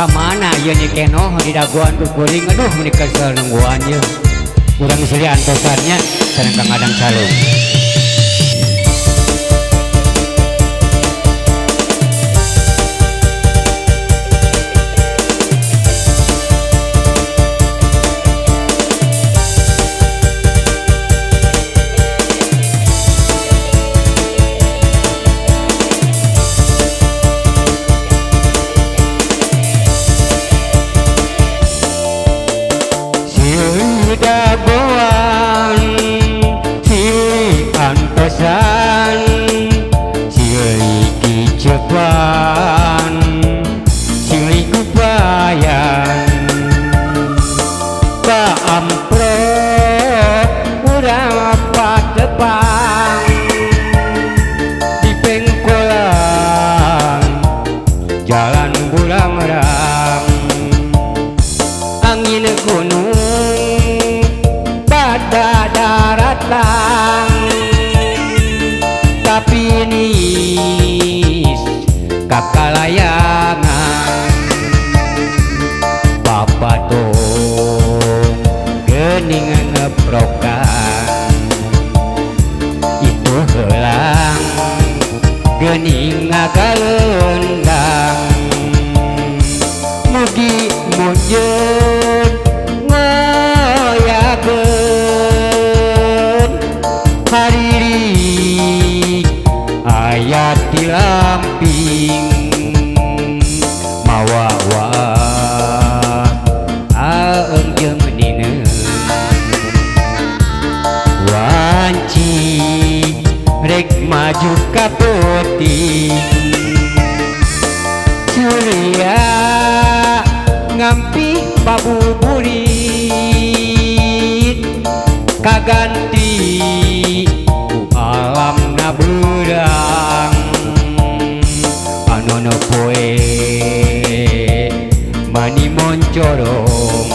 Kamana ieu nya kenoh di daguan kuring aduh menikah sarengguan ieu. Urang Sri antosannya sareng Kang Adang Calung. Dagoan si antosan siliki cepan silih kupayan ka amprok urang patepang di pengkolan jalan Bulangrang angin gunung daratan tapi nis kakalayangan Bapak tuh gening ngeprokan itu helang gening ngagalendang mugi munjun ngoyakeun hariri ayat di lamping mawawa aeng jeung dina wanci rek maju ka peuting surya ngampi pabuburit kaganti ku alam naburang anono poe mani moncorong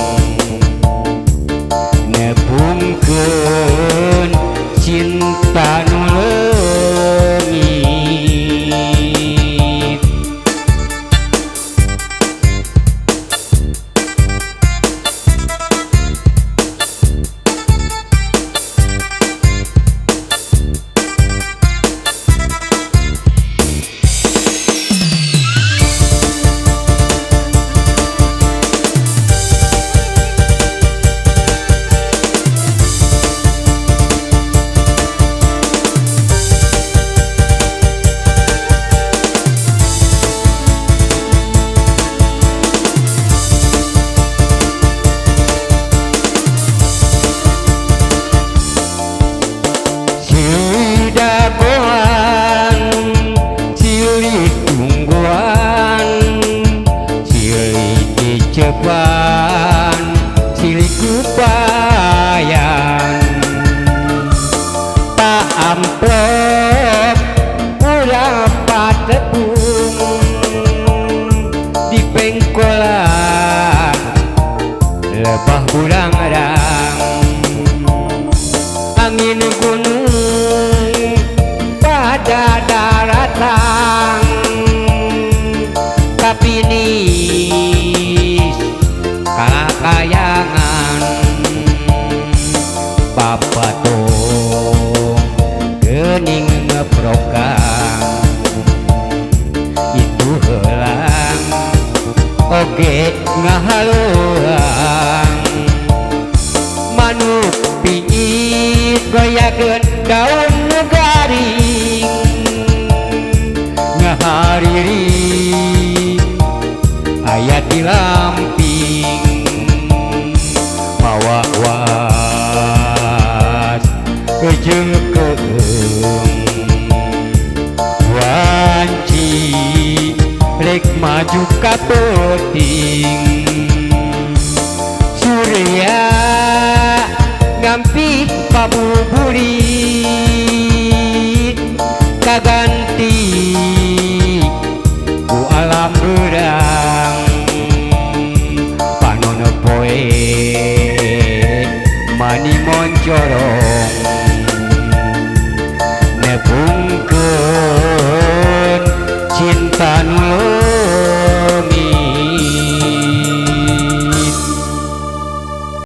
nebungkeun cinta nu leungit. Cepan silih kupayan tak amplop urang patepung di pengkolan lebah Bulangrang angin gunung pada daratan tapi nis kalakayangan Bapak tuh gening ngeprokan itu helang oge ngahaluang manuk pingit goyakeun daun nu garing ngahariri ayat di lamping mawawas jeung keung wanci rek maju ka peuting surya ngampi pabuburit kaganti ku alam berang panono poe mani moncorong nebungkeun cinta nu